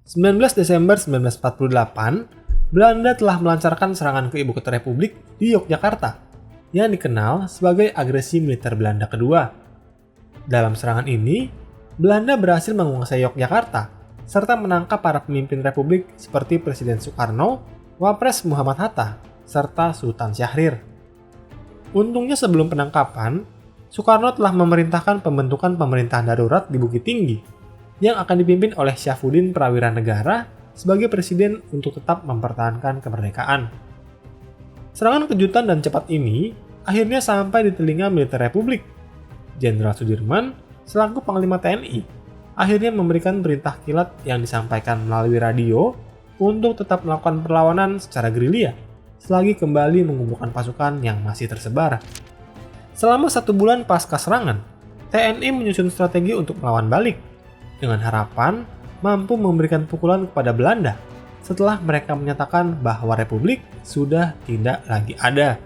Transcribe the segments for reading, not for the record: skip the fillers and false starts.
19 Desember 1948, Belanda telah melancarkan serangan ke Ibu Kota Republik di Yogyakarta, yang dikenal sebagai agresi militer Belanda kedua. Dalam serangan ini, Belanda berhasil menguasai Yogyakarta, serta menangkap para pemimpin Republik seperti Presiden Soekarno, Wapres Muhammad Hatta, serta Sultan Syahrir. Untungnya sebelum penangkapan, Soekarno telah memerintahkan pembentukan pemerintahan darurat di Bukit Tinggi yang akan dipimpin oleh Syafruddin Prawira Negara sebagai presiden untuk tetap mempertahankan kemerdekaan. Serangan kejutan dan cepat ini akhirnya sampai di telinga militer Republik. Jenderal Sudirman selaku Panglima TNI akhirnya memberikan perintah kilat yang disampaikan melalui radio untuk tetap melakukan perlawanan secara gerilya selagi kembali mengumpulkan pasukan yang masih tersebar. Selama 1 bulan pasca serangan, TNI menyusun strategi untuk melawan balik, dengan harapan mampu memberikan pukulan kepada Belanda setelah mereka menyatakan bahwa Republik sudah tidak lagi ada.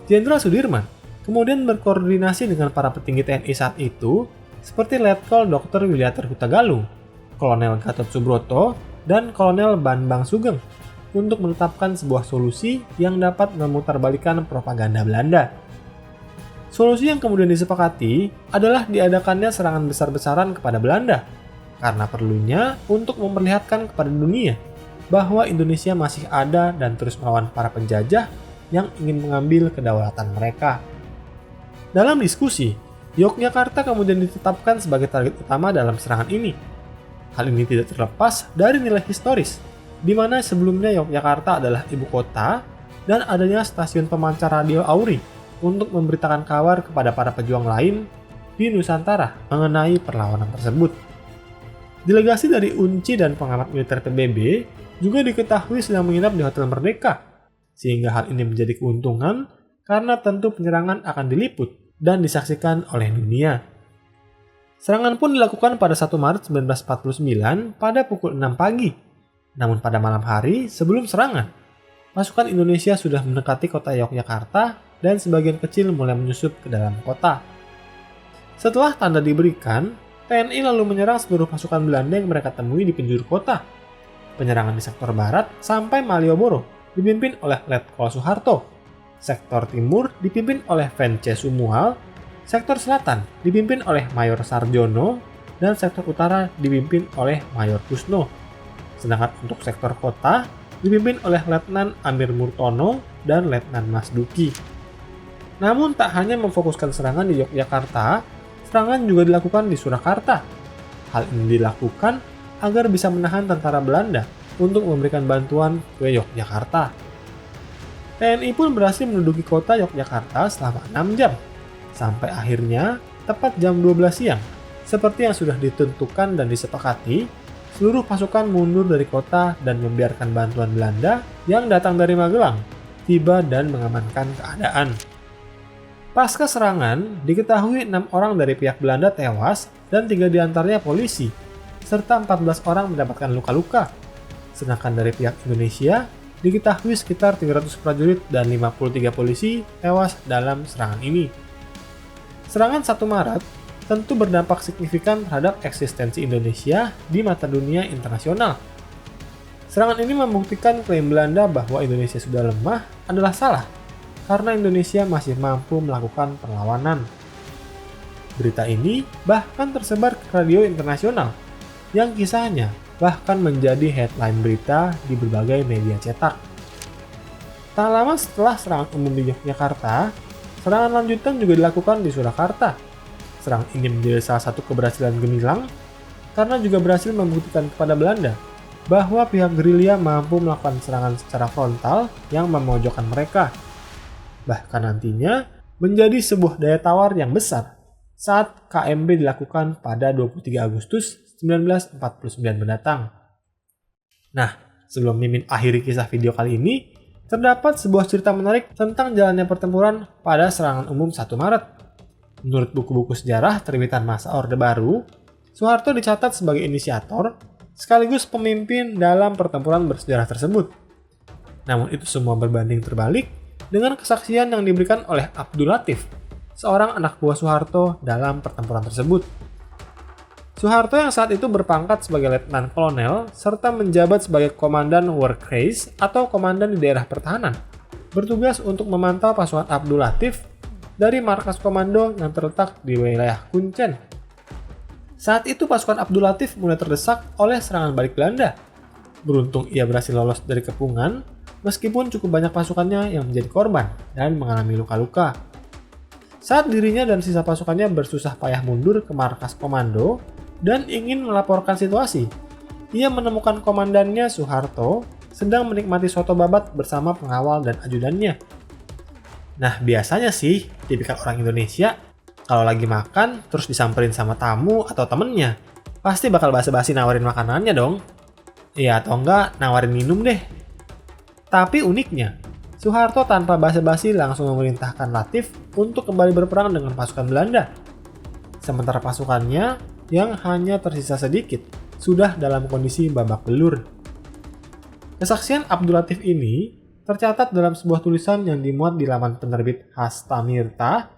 Jenderal Sudirman kemudian berkoordinasi dengan para petinggi TNI saat itu seperti Letkol Dr. Wilyater Hutagalung, Kolonel Gatot Subroto, dan Kolonel Bambang Sugeng untuk menetapkan sebuah solusi yang dapat memutarbalikkan propaganda Belanda. Solusi yang kemudian disepakati adalah diadakannya serangan besar-besaran kepada Belanda karena perlunya untuk memperlihatkan kepada dunia bahwa Indonesia masih ada dan terus melawan para penjajah yang ingin mengambil kedaulatan mereka. Dalam diskusi, Yogyakarta kemudian ditetapkan sebagai target utama dalam serangan ini. Hal ini tidak terlepas dari nilai historis, di mana sebelumnya Yogyakarta adalah ibu kota dan adanya stasiun pemancar radio Auri untuk memberitakan kabar kepada para pejuang lain di Nusantara mengenai perlawanan tersebut. Delegasi dari UNCI dan pengamat militer PBB juga diketahui sedang menginap di Hotel Merdeka, sehingga hal ini menjadi keuntungan karena tentu penyerangan akan diliput dan disaksikan oleh dunia. Serangan pun dilakukan pada 1 Maret 1949 pada pukul 6 pagi. Namun pada malam hari sebelum serangan, pasukan Indonesia sudah mendekati kota Yogyakarta dan sebagian kecil mulai menyusup ke dalam kota. Setelah tanda diberikan, TNI lalu menyerang seluruh pasukan Belanda yang mereka temui di penjuru kota. Penyerangan di sektor barat sampai Malioboro dipimpin oleh Letkol Soeharto. Sektor timur dipimpin oleh Vence Sumual, sektor selatan dipimpin oleh Mayor Sarjono, dan sektor utara dipimpin oleh Mayor Kusno. Sedangkan untuk sektor kota dipimpin oleh Letnan Amir Murtono dan Letnan Masduki. Namun tak hanya memfokuskan serangan di Yogyakarta, serangan juga dilakukan di Surakarta. Hal ini dilakukan agar bisa menahan tentara Belanda untuk memberikan bantuan ke Yogyakarta. TNI pun berhasil menduduki kota Yogyakarta selama 6 jam, sampai akhirnya tepat jam 12 siang, seperti yang sudah ditentukan dan disepakati, seluruh pasukan mundur dari kota dan membiarkan bantuan Belanda yang datang dari Magelang tiba dan mengamankan keadaan. Pasca serangan, diketahui 6 orang dari pihak Belanda tewas dan 3 diantaranya polisi, serta 14 orang mendapatkan luka-luka. Sedangkan dari pihak Indonesia, diketahui sekitar 300 prajurit dan 53 polisi tewas dalam serangan ini. Serangan 1 Maret tentu berdampak signifikan terhadap eksistensi Indonesia di mata dunia internasional. Serangan ini membuktikan klaim Belanda bahwa Indonesia sudah lemah adalah salah, karena Indonesia masih mampu melakukan perlawanan. Berita ini bahkan tersebar ke radio internasional, yang kisahnya bahkan menjadi headline berita di berbagai media cetak. Tak lama setelah serangan umum di Yogyakarta, serangan lanjutan juga dilakukan di Surakarta. Serangan ini menjadi salah satu keberhasilan gemilang, karena juga berhasil membuktikan kepada Belanda bahwa pihak gerilya mampu melakukan serangan secara frontal yang memojokkan mereka. Bahkan nantinya menjadi sebuah daya tawar yang besar saat KMB dilakukan pada 23 Agustus 1949 mendatang. Nah, sebelum Mimin akhiri kisah video kali ini, terdapat sebuah cerita menarik tentang jalannya pertempuran pada serangan umum 1 Maret. Menurut buku-buku sejarah terbitan masa Orde Baru, Soeharto dicatat sebagai inisiator sekaligus pemimpin dalam pertempuran bersejarah tersebut. Namun itu semua berbanding terbalik dengan kesaksian yang diberikan oleh Abdul Latif, seorang anak buah Soeharto dalam pertempuran tersebut. Soeharto yang saat itu berpangkat sebagai letnan kolonel serta menjabat sebagai komandan Workreis atau komandan di daerah pertahanan, bertugas untuk memantau pasukan Abdul Latif dari markas komando yang terletak di wilayah Kuncen. Saat itu pasukan Abdul Latif mulai terdesak oleh serangan balik Belanda. Beruntung ia berhasil lolos dari kepungan, meskipun cukup banyak pasukannya yang menjadi korban dan mengalami luka-luka. Saat dirinya dan sisa pasukannya bersusah payah mundur ke markas komando dan ingin melaporkan situasi, ia menemukan komandannya Soeharto sedang menikmati soto babat bersama pengawal dan ajudannya. Nah, biasanya sih tipikal orang Indonesia kalau lagi makan terus disamperin sama tamu atau temennya, pasti bakal basa-basi nawarin makanannya dong. Iya, atau enggak nawarin minum deh. Tapi uniknya, Soeharto tanpa basa-basi langsung memerintahkan Latif untuk kembali berperang dengan pasukan Belanda. Sementara pasukannya yang hanya tersisa sedikit sudah dalam kondisi babak belur. Kesaksian Abdul Latif ini tercatat dalam sebuah tulisan yang dimuat di laman penerbit Hasta Mirta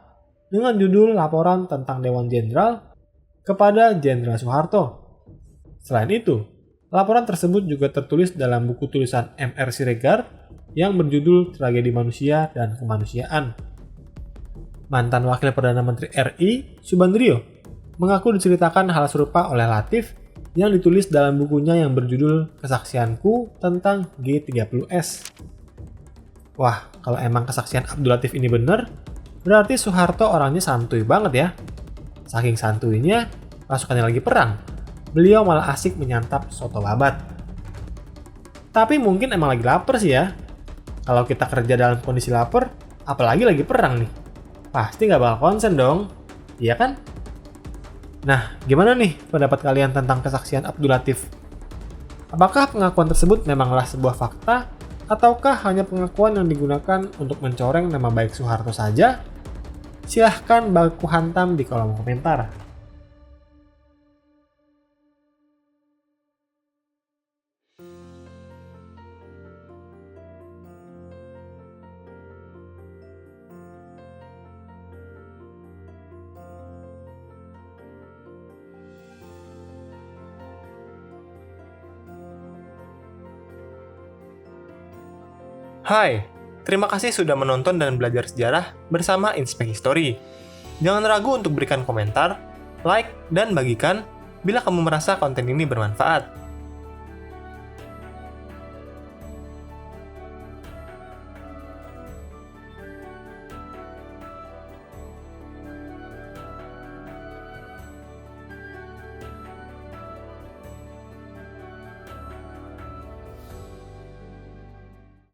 dengan judul Laporan tentang Dewan Jenderal kepada Jenderal Soeharto. Selain itu, laporan tersebut juga tertulis dalam buku tulisan M.R. Siregar yang berjudul Tragedi Manusia dan Kemanusiaan. Mantan Wakil Perdana Menteri RI, Subandrio, mengaku diceritakan hal serupa oleh Latif yang ditulis dalam bukunya yang berjudul Kesaksianku tentang G30S. Wah, kalau emang kesaksian Abdul Latif ini benar, berarti Soeharto orangnya santuy banget ya. Saking santuynya, pasukannya lagi perang, beliau malah asik menyantap soto babat. Tapi mungkin emang lagi lapar sih ya. Kalau kita kerja dalam kondisi lapar, apalagi lagi perang nih, pasti nggak bakal konsen dong, iya kan? Nah, gimana nih pendapat kalian tentang kesaksian Abdul Latif? Apakah pengakuan tersebut memanglah sebuah fakta, ataukah hanya pengakuan yang digunakan untuk mencoreng nama baik Soeharto saja? Silahkan baku hantam di kolom komentar. Hai, terima kasih sudah menonton dan belajar sejarah bersama Inspek History. Jangan ragu untuk berikan komentar, like, dan bagikan bila kamu merasa konten ini bermanfaat.